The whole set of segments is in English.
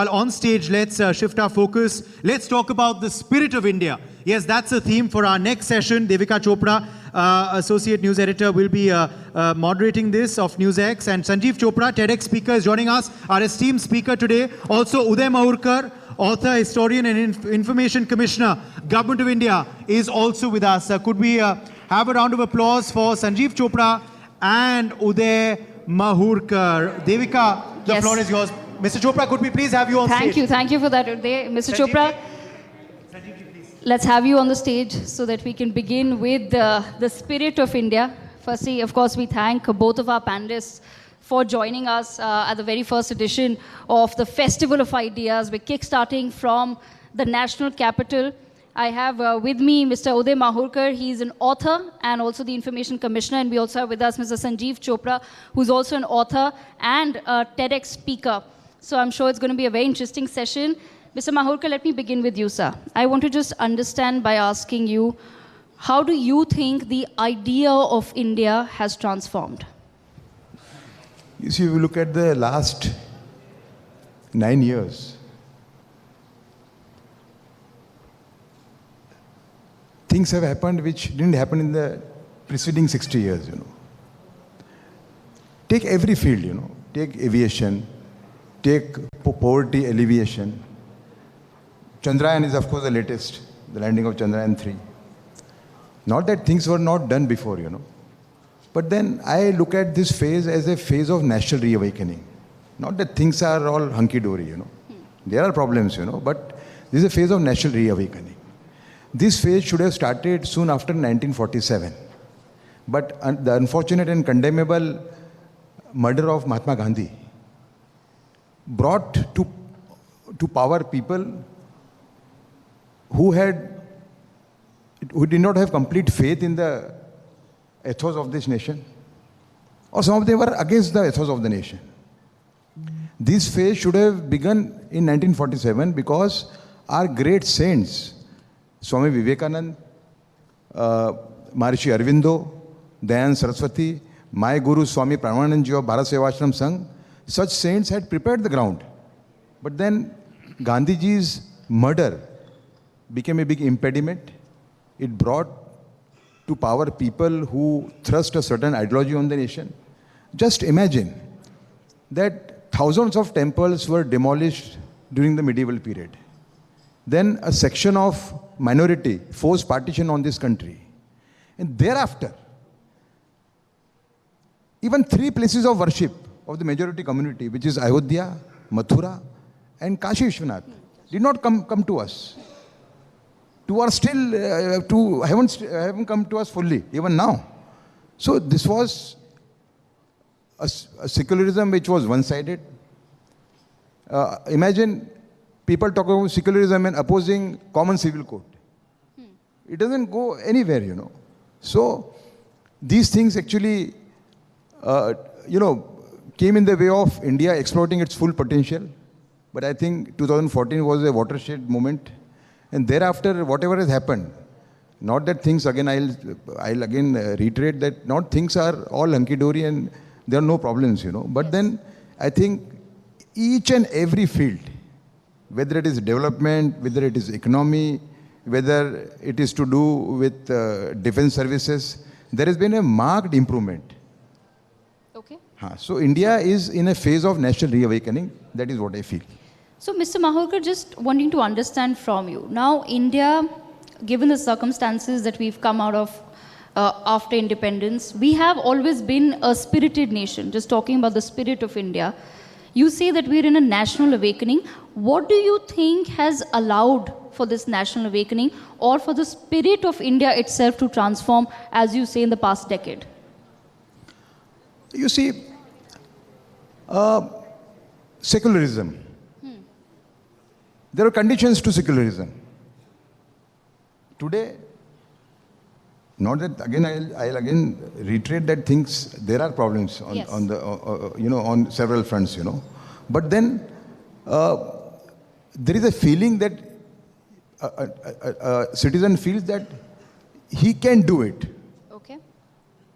Well, on stage, let's shift our focus. Let's talk about the spirit of India. Yes, that's the theme for our next session. Devika Chopra, Associate News Editor, will be moderating this of NewsX. And Sanjeev Chopra, TEDx speaker, is joining us, our esteemed speaker today. Also, Uday Mahurkar, author, historian and Information Commissioner, Government of India, is also with us. Could we have a round of applause for Sanjeev Chopra and Uday Mahurkar? Devika, the floor is yours. Mr. Chopra, could we please have you on stage? Thank you for that, Uday. Mr. Chopra, let's have you on the stage so that we can begin with the spirit of India. Firstly, of course, we thank both of our panelists for joining us at the very first edition of the Festival of Ideas. We're kickstarting from the national capital. I have with me Mr. Uday Mahurkar. He's an author and also the Information Commissioner. And we also have with us Mr. Sanjeev Chopra, who's also an author and a TEDx speaker. So I'm sure it's going to be a very interesting session. Mr. Mahurkar, let me begin with you, sir. I want to just understand by asking you, how do you think the idea of India has transformed? You see, if you look at the last 9 years, things have happened which didn't happen in the preceding 60 years, Take every field, Take aviation, take poverty alleviation. Chandrayaan is, of course, the latest, the landing of Chandrayaan 3. Not that things were not done before, But then I look at this phase as a phase of national reawakening. Not that things are all hunky-dory, There are problems, but this is a phase of national reawakening. This phase should have started soon after 1947. But the unfortunate and condemnable murder of Mahatma Gandhi brought to power people who did not have complete faith in the ethos of this nation, or some of them were against the ethos of the nation. This phase should have begun in 1947 because our great saints, Swami Vivekananda, Maharishi Aurobindo, Dayanand Saraswati, my Guru Swami Pranavanandaji of Bharat Sevashram Sangh, such saints had prepared the ground. But then Gandhiji's murder became a big impediment. It brought to power people who thrust a certain ideology on the nation. Just imagine that thousands of temples were demolished during the medieval period. Then a section of minority forced partition on this country. And thereafter, even 3 places of worship of the majority community, which is Ayodhya, Mathura, and Kashi Vishwanath, did not come to us. Haven't come to us fully, even now. So this was a secularism which was one-sided. Imagine people talking about secularism and opposing common civil code. It doesn't go anywhere, So these things actually, came in the way of India exploiting its full potential. But I think 2014 was a watershed moment. And thereafter, whatever has happened, not that things, again, I'll again reiterate that not things are all hunky-dory and there are no problems, But then I think each and every field, whether it is development, whether it is economy, whether it is to do with defense services, there has been a marked improvement. Okay. So India is in a phase of national reawakening. That is what I feel. So, Mr. Mahurkar, just wanting to understand from you. Now, India, given the circumstances that we've come out of after independence, we have always been a spirited nation. Just talking about the spirit of India. You say that we're in a national awakening. What do you think has allowed for this national awakening or for the spirit of India itself to transform, as you say, in the past decade? You see, secularism. There are conditions to secularism. Today, not that, again, I'll again reiterate that there are problems on several fronts, But then, there is a feeling that a citizen feels that he can do it. Okay.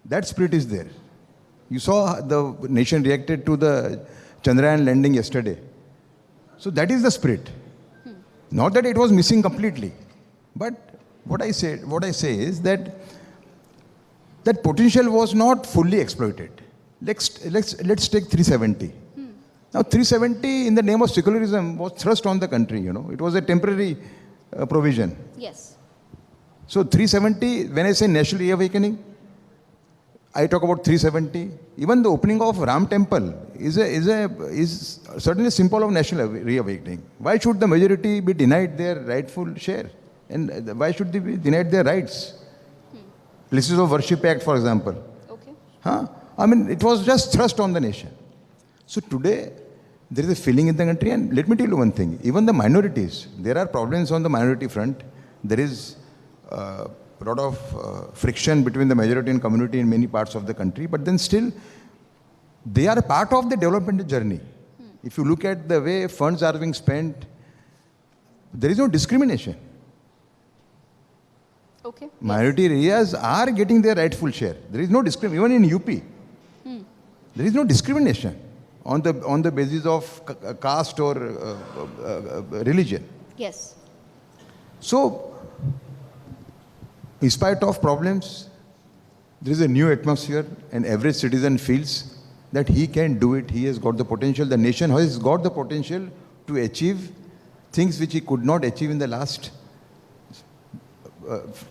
That spirit is there. You saw the nation reacted to the Chandrayaan landing yesterday. So that is the spirit. Not that it was missing completely, but what I say is that that potential was not fully exploited. Let's take 370. Now 370 in the name of secularism was thrust on the country, It was a temporary provision. Yes. So 370, when I say national reawakening, I talk about 370. Even the opening of Ram Temple is certainly a symbol of national reawakening. Why should the majority be denied their rightful share? And why should they be denied their rights? Places of Worship Act, for example. Okay. I mean, it was just thrust on the nation. So today, there is a feeling in the country, and let me tell you one thing. Even the minorities, there are problems on the minority front. There is a lot of friction between the majority and community in many parts of the country, but then still, they are a part of the development journey. If you look at the way funds are being spent, there is no discrimination. Okay. Minority areas are getting their rightful share. There is no discrimination. Even in UP, there is no discrimination on the basis of caste or religion. Yes. So, in spite of problems, there is a new atmosphere, and every citizen feels that he can do it. He has got the potential. The nation has got the potential to achieve things which he could not achieve in the last,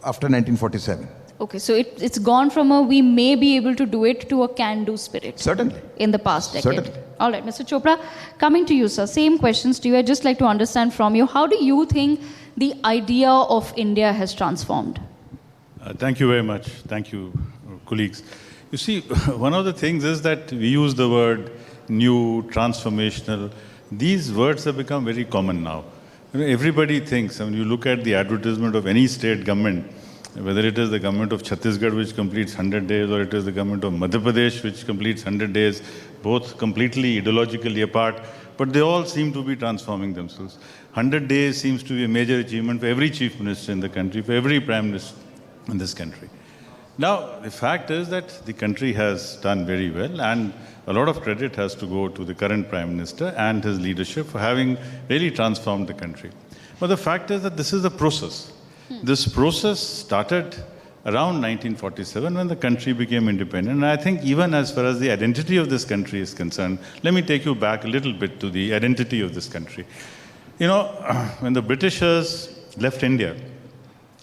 after 1947. Okay, so it's gone from a we may be able to do it to a can-do spirit. Certainly. In the past decade. Certainly. All right, Mr. Chopra, coming to you, sir. Same questions to you. I'd just like to understand from you, how do you think the idea of India has transformed? Thank you very much. Thank you, colleagues. You see, one of the things is that we use the word new, transformational. These words have become very common now. Everybody thinks, when you look at the advertisement of any state government, whether it is the government of Chhattisgarh, which completes 100 days, or it is the government of Madhya Pradesh, which completes 100 days, both completely ideologically apart, but they all seem to be transforming themselves. 100 days seems to be a major achievement for every chief minister in the country, for every prime minister in this country. Now, the fact is that the country has done very well, and a lot of credit has to go to the current prime minister and his leadership for having really transformed the country. But the fact is that this is a process. This process started around 1947 when the country became independent. And I think even as far as the identity of this country is concerned, let me take you back a little bit to the identity of this country. When the Britishers left India,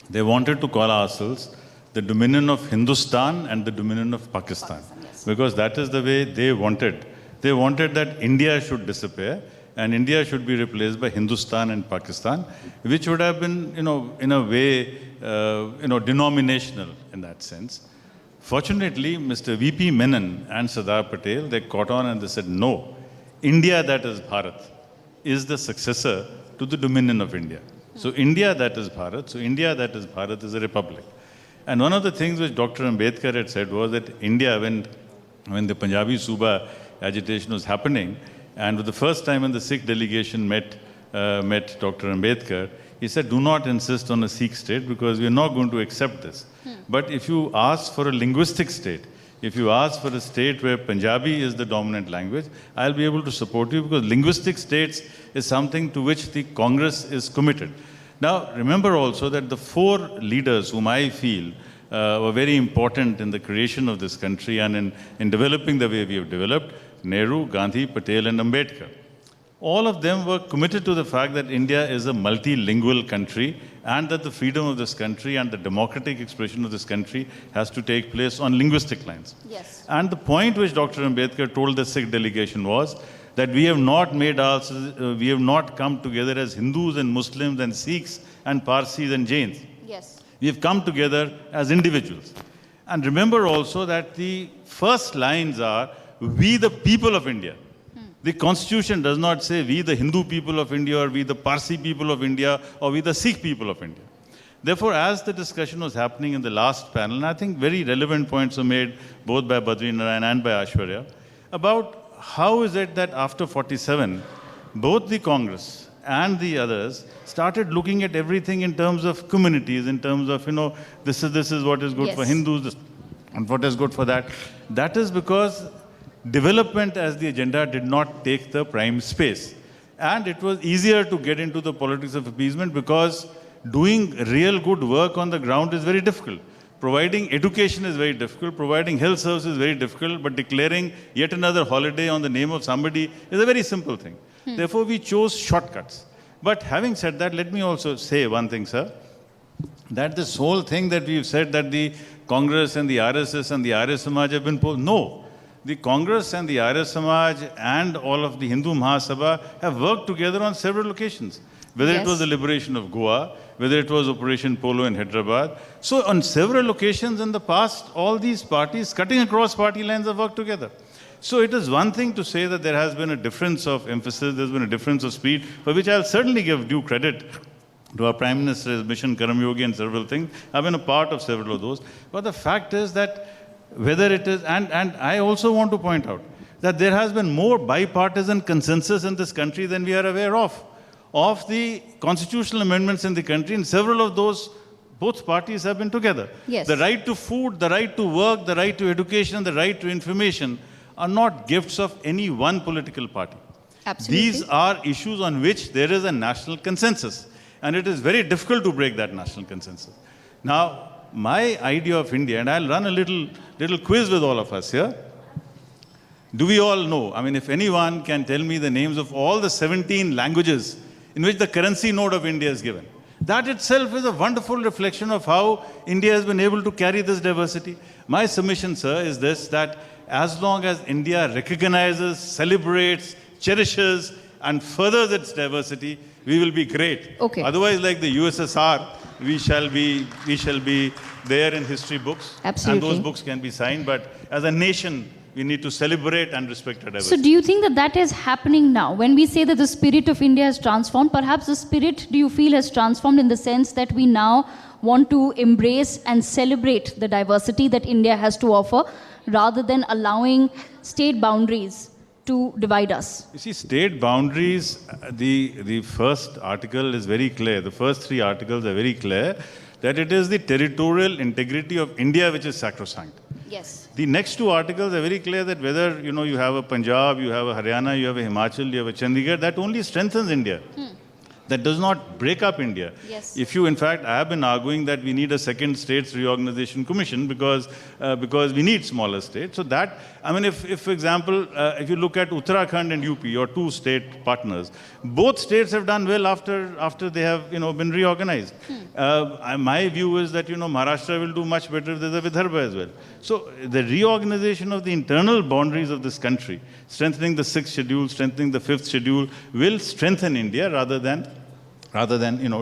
they wanted to call ourselves the Dominion of Hindustan and the Dominion of Pakistan. Because that is the way they wanted. They wanted that India should disappear and India should be replaced by Hindustan and Pakistan, which would have been, in a way, denominational in that sense. Fortunately, Mr. V.P. Menon and Sardar Patel, they caught on and they said, no, India that is Bharat is the successor to the Dominion of India. So India that is Bharat, is a republic. And one of the things which Dr. Ambedkar had said was that India, when the Punjabi Suba agitation was happening, and for the first time when the Sikh delegation met Dr. Ambedkar, he said, do not insist on a Sikh state because we are not going to accept this. But if you ask for a linguistic state, if you ask for a state where Punjabi is the dominant language, I'll be able to support you because linguistic states is something to which the Congress is committed. Now, remember also that the four leaders whom I feel were very important in the creation of this country and in developing the way we have developed, Nehru, Gandhi, Patel and Ambedkar. All of them were committed to the fact that India is a multilingual country and that the freedom of this country and the democratic expression of this country has to take place on linguistic lines. Yes. And the point which Dr. Ambedkar told the Sikh delegation was that we have not come together as Hindus and Muslims and Sikhs and Parsis and Jains. Yes. We have come together as individuals. And remember also that the first lines are, we the people of India. The constitution does not say we the Hindu people of India or we the Parsi people of India or we the Sikh people of India. Therefore, as the discussion was happening in the last panel, and I think very relevant points were made both by Badri Narayan and by Aishwarya, about how is it that after 47, both the Congress and the others started looking at everything in terms of communities, in terms of, this is what is good for Hindus, this, and what is good for that. That is because development as the agenda did not take the prime space. And it was easier to get into the politics of appeasement because doing real good work on the ground is very difficult. Providing education is very difficult, providing health services is very difficult, but declaring yet another holiday on the name of somebody is a very simple thing. Therefore, we chose shortcuts. But having said that, let me also say one thing, sir, that this whole thing that we've said that the Congress and the RSS and the Arya Samaj have been no. The Congress and the Arya Samaj and all of the Hindu Mahasabha have worked together on several occasions. Whether it was the liberation of Goa, whether it was Operation Polo in Hyderabad. So on several occasions in the past, all these parties, cutting across party lines, have worked together. So it is one thing to say that there has been a difference of emphasis, there's been a difference of speed, for which I'll certainly give due credit to our Prime Minister's mission, Karmyogi and several things. I've been a part of several of those. But the fact is that whether it is, and I also want to point out that there has been more bipartisan consensus in this country than we are aware of the constitutional amendments in the country, and several of those, both parties have been together. Yes. The right to food, the right to work, the right to education, the right to information are not gifts of any one political party. Absolutely. These are issues on which there is a national consensus, and it is very difficult to break that national consensus. Now, my idea of India, and I'll run a little quiz with all of us here. Do we all know, I mean, if anyone can tell me the names of all the 17 languages in which the currency note of India is given, that itself is a wonderful reflection of how India has been able to carry this diversity. My submission, sir, is this, that as long as India recognizes, celebrates, cherishes, and furthers its diversity, we will be great. Okay. Otherwise, like the USSR, we shall be there in history books. Absolutely. And those books can be signed, but as a nation, we need to celebrate and respect our diversity. So do you think that that is happening now? When we say that the spirit of India has transformed, perhaps the spirit, do you feel, has transformed in the sense that we now want to embrace and celebrate the diversity that India has to offer, rather than allowing state boundaries to divide us? You see, state boundaries, the first article is very clear. The first three articles are very clear that it is the territorial integrity of India which is sacrosanct. Yes. The next two articles are very clear that whether, you have a Punjab, you have a Haryana, you have a Himachal, you have a Chandigarh, that only strengthens India. That does not break up India. Yes. If you, in fact, I have been arguing that we need a second states reorganization commission because we need smaller states. So that, I mean, if for example, if you look at Uttarakhand and UP, your two state partners, both states have done well after they have, been reorganized. My view is that, Maharashtra will do much better if there's a Vidarbha as well. So the reorganization of the internal boundaries of this country, strengthening the 6th schedule, strengthening the 5th schedule, will strengthen India rather than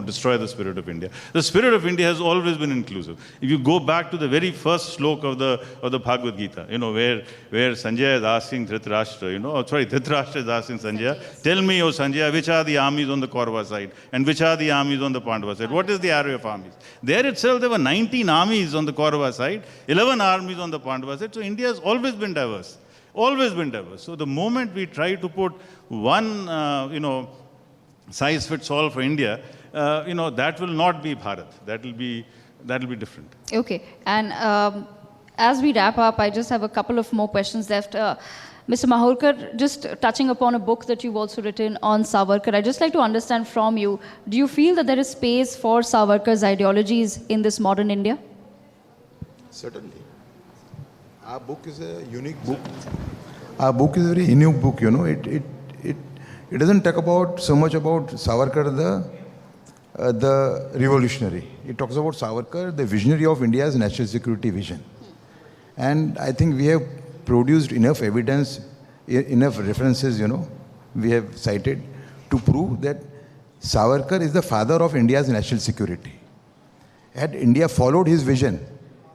destroy the spirit of India. The spirit of India has always been inclusive. If you go back to the very first slok of the Bhagavad Gita, where Sanjay is asking Dhritarashtra, Dhritarashtra is asking Sanjay, tell me, O Sanjay, which are the armies on the Kaurava side and which are the armies on the Pandava side? What is the array of armies? There itself, there were 19 armies on the Kaurava side, 11 armies on the Pandava side. So India has always been diverse. Always been diverse. So the moment we try to put one, size fits all for India, that will not be Bharat. That will be different. Okay. And as we wrap up, I just have a couple of more questions left. Mr. Mahurkar, just touching upon a book that you've also written on Savarkar, I'd just like to understand from you, do you feel that there is space for Savarkar's ideologies in this modern India? Certainly. Our book is a unique book. Our book is a very unique book, It doesn't talk so much about Savarkar, the revolutionary. It talks about Savarkar, the visionary of India's national security vision. And I think we have produced enough evidence, enough references, we have cited to prove that Savarkar is the father of India's national security. Had India followed his vision,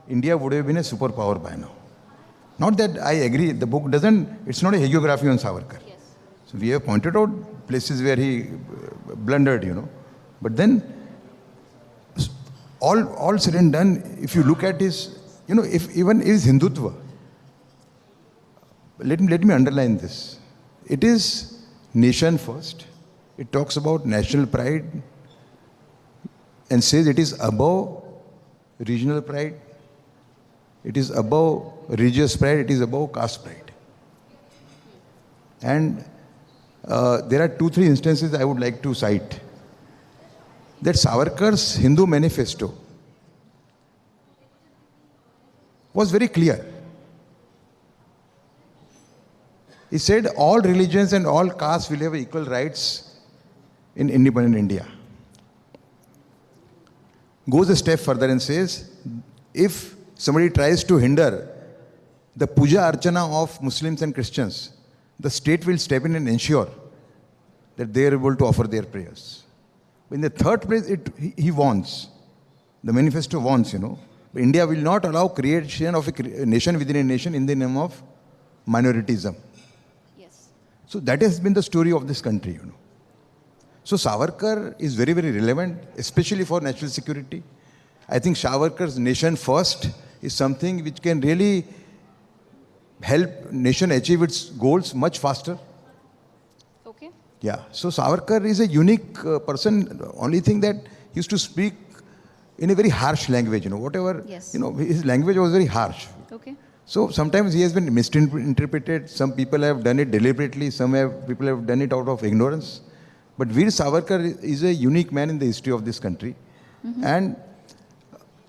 India would have been a superpower by now. Not that I agree, the book it's not a hagiography on Savarkar. So we have pointed out places where he blundered, But then, all said and done, if you look at his, if even his Hindutva, let me underline this. It is nation first. It talks about national pride and says it is above regional pride. It is above religious pride. It is above caste pride. And there are 2-3 instances I would like to cite. That Savarkar's Hindu manifesto was very clear. He said all religions and all castes will have equal rights in independent India. Goes a step further and says, if somebody tries to hinder the puja archana of Muslims and Christians, the state will step in and ensure that they are able to offer their prayers. In the third place, he warns. The manifesto warns, India will not allow creation of a nation within a nation in the name of minoritism. Yes. So that has been the story of this country, So Savarkar is very, very relevant, especially for national security. I think Savarkar's nation first is something which can really help nation achieve its goals much faster. Okay. Yeah. So Savarkar is a unique person. Only thing that he used to speak in a very harsh language, whatever, Yes. His language was very harsh. Okay. So sometimes he has been misinterpreted. Some people have done it deliberately. People have done it out of ignorance. But Veer Savarkar is a unique man in the history of this country. Mm-hmm. And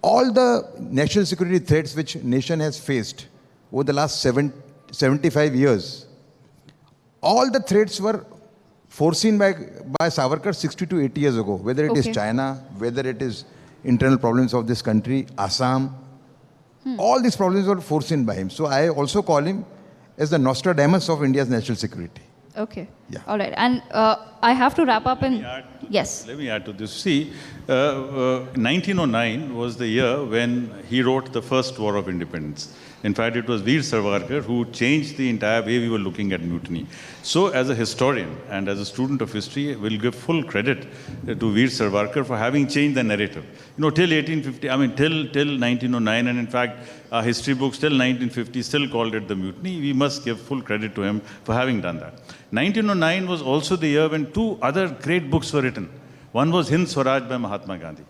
all the national security threats which nation has faced over the last 75 years, all the threats were foreseen by Savarkar 60 to 80 years ago, whether it is Okay. China, whether it is internal problems of this country, Assam, all these problems were foreseen by him. So I also call him as the Nostradamus of India's national security. Okay. Yeah. All right. And I have to wrap up in... Yes. Let me add to this. See, 1909 was the year when he wrote the first War of Independence. In fact, it was Veer Savarkar who changed the entire way we were looking at mutiny. So, as a historian and as a student of history, we'll give full credit to Veer Savarkar for having changed the narrative. Till 1850, till 1909, and in fact, our history books till 1950 still called it the mutiny. We must give full credit to him for having done that. 1909 was also the year when 2 other great books were written. One was Hind Swaraj by Mahatma Gandhi,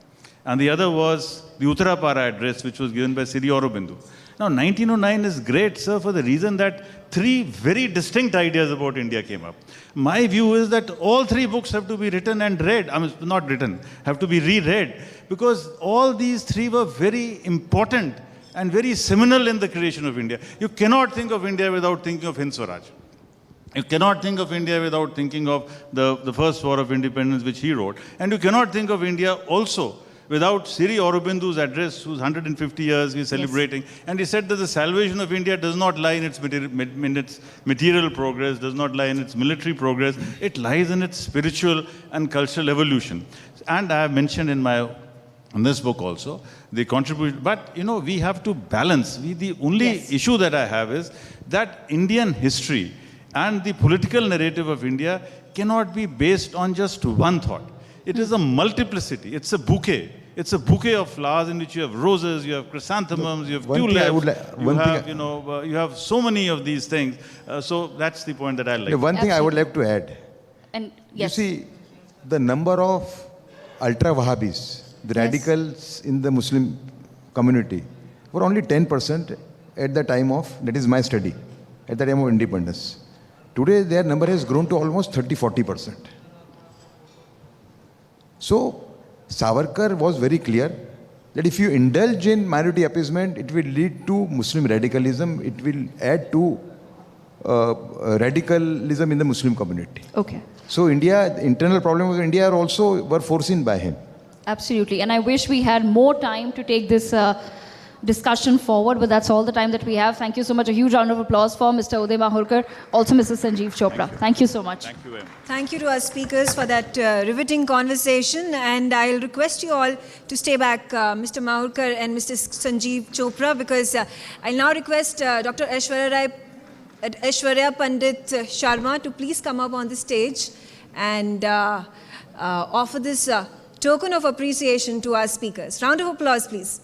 and the other was the Uttarapara Address, which was given by Sri Aurobindo. Now, 1909 is great, sir, for the reason that 3 very distinct ideas about India came up. My view is that all 3 books have to be written and read. Not written, have to be reread, because all these 3 were very important and very seminal in the creation of India. You cannot think of India without thinking of Hind Swaraj. You cannot think of India without thinking of the first War of Independence, which he wrote. And you cannot think of India also without Sri Aurobindo's address, whose 150 years we're celebrating. Yes. And he said that the salvation of India does not lie in its material progress, does not lie in its military progress. It lies in its spiritual and cultural evolution. And I have mentioned in this book also, the contribution. But, we have to balance. The only issue that I have is that Indian history and the political narrative of India cannot be based on just one thought. It is a multiplicity. It's a bouquet. It's a bouquet of flowers in which you have roses, you have chrysanthemums, you have tulips, you have so many of these things. So that's the point that I like. One thing I would like to add. And yes. You see, the number of ultra-Wahhabis, the radicals in the Muslim community, were only 10% at the time of, that is my study, at the time of independence. Today, their number has grown to almost 30-40%. So, Savarkar was very clear that if you indulge in minority appeasement, it will lead to Muslim radicalism, it will add to radicalism in the Muslim community. Okay. So India, the internal problems of India were foreseen by him. Absolutely. And I wish we had more time to take this discussion forward, but that's all the time that we have. Thank you so much. A huge round of applause for Mr. Uday Mahurkar, also Mr. Sanjeev Chopra. Thank you so much. Thank you very much. Thank you to our speakers for that riveting conversation. And I'll request you all to stay back, Mr. Mahurkar and Mr. Sanjeev Chopra, because I'll now request Dr. Aishwarya Pandit Sharma to please come up on the stage and offer this token of appreciation to our speakers. Round of applause, please.